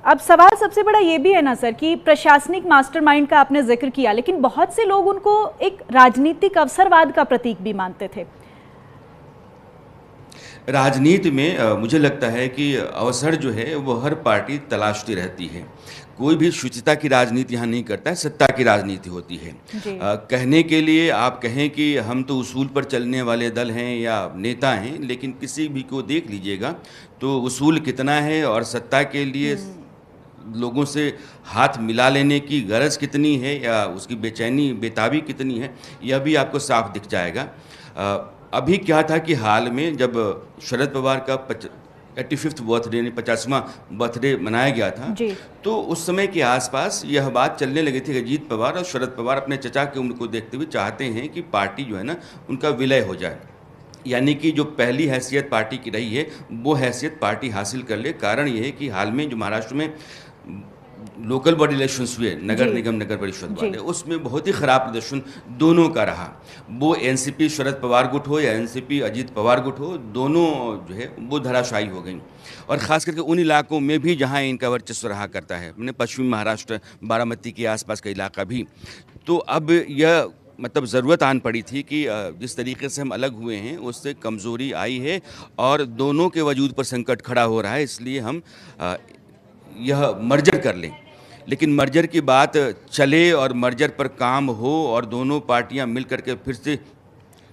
अब सवाल सबसे बड़ा ये भी है ना सर कि प्रशासनिक मास्टरमाइंड का आपने जिक्र किया, लेकिन बहुत से लोग उनको एक राजनीतिक अवसरवाद का प्रतीक भी मानते थे। राजनीति में मुझे लगता है कि अवसर जो है वो हर पार्टी तलाशती रहती है। कोई भी शुचिता की राजनीति यहाँ नहीं करता है, सत्ता की राजनीति होती है। जी। कहने के लिए आप कहें कि हम तो उसूल पर चलने वाले दल हैं या नेता हैं, लेकिन किसी भी को देख लीजिएगा तो उसूल कितना है और सत्ता के लिए लोगों से हाथ मिला लेने की गरज कितनी है या उसकी बेचैनी बेताबी कितनी है, यह भी आपको साफ दिख जाएगा। अभी क्या था कि हाल में जब शरद पवार का 85th बर्थडे यानी 50वां बर्थडे मनाया गया था, जी। तो उस समय के आसपास यह बात चलने लगी थी कि अजीत पवार और शरद पवार अपने चचा की उम्र को देखते हुए चाहते हैं कि पार्टी जो है ना उनका विलय हो जाए, यानी कि जो पहली हैसियत पार्टी की रही है वो हैसियत पार्टी हासिल कर ले। कारण ये है कि हाल में जो महाराष्ट्र में लोकल बॉडी इलेक्शंस हुए, नगर निगम नगर परिषद वाले, उसमें बहुत ही खराब प्रदर्शन दोनों का रहा। वो एनसीपी शरद पवार गुट हो या एनसीपी अजीत पवार गुट हो, दोनों जो है वो धराशायी हो गई। और ख़ास करके उन इलाकों में भी जहां इनका वर्चस्व रहा करता है, मैंने पश्चिमी महाराष्ट्र, बारामती के आसपास का इलाका भी। तो अब यह मतलब ज़रूरत आन पड़ी थी कि जिस तरीके से हम अलग हुए हैं उससे कमज़ोरी आई है और दोनों के वजूद पर संकट खड़ा हो रहा है, इसलिए हम यह मर्जर कर लें। लेकिन मर्जर की बात चले और मर्जर पर काम हो और दोनों पार्टियां मिल करके फिर से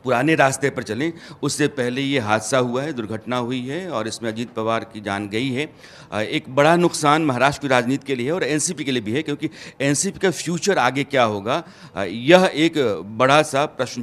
पुराने रास्ते पर चलें, उससे पहले ये हादसा हुआ है, दुर्घटना हुई है और इसमें अजीत पवार की जान गई है। एक बड़ा नुकसान महाराष्ट्र की राजनीति के लिए है और एनसीपी के लिए भी है, क्योंकि एनसीपी का फ्यूचर आगे क्या होगा, यह एक बड़ा सा प्रश्न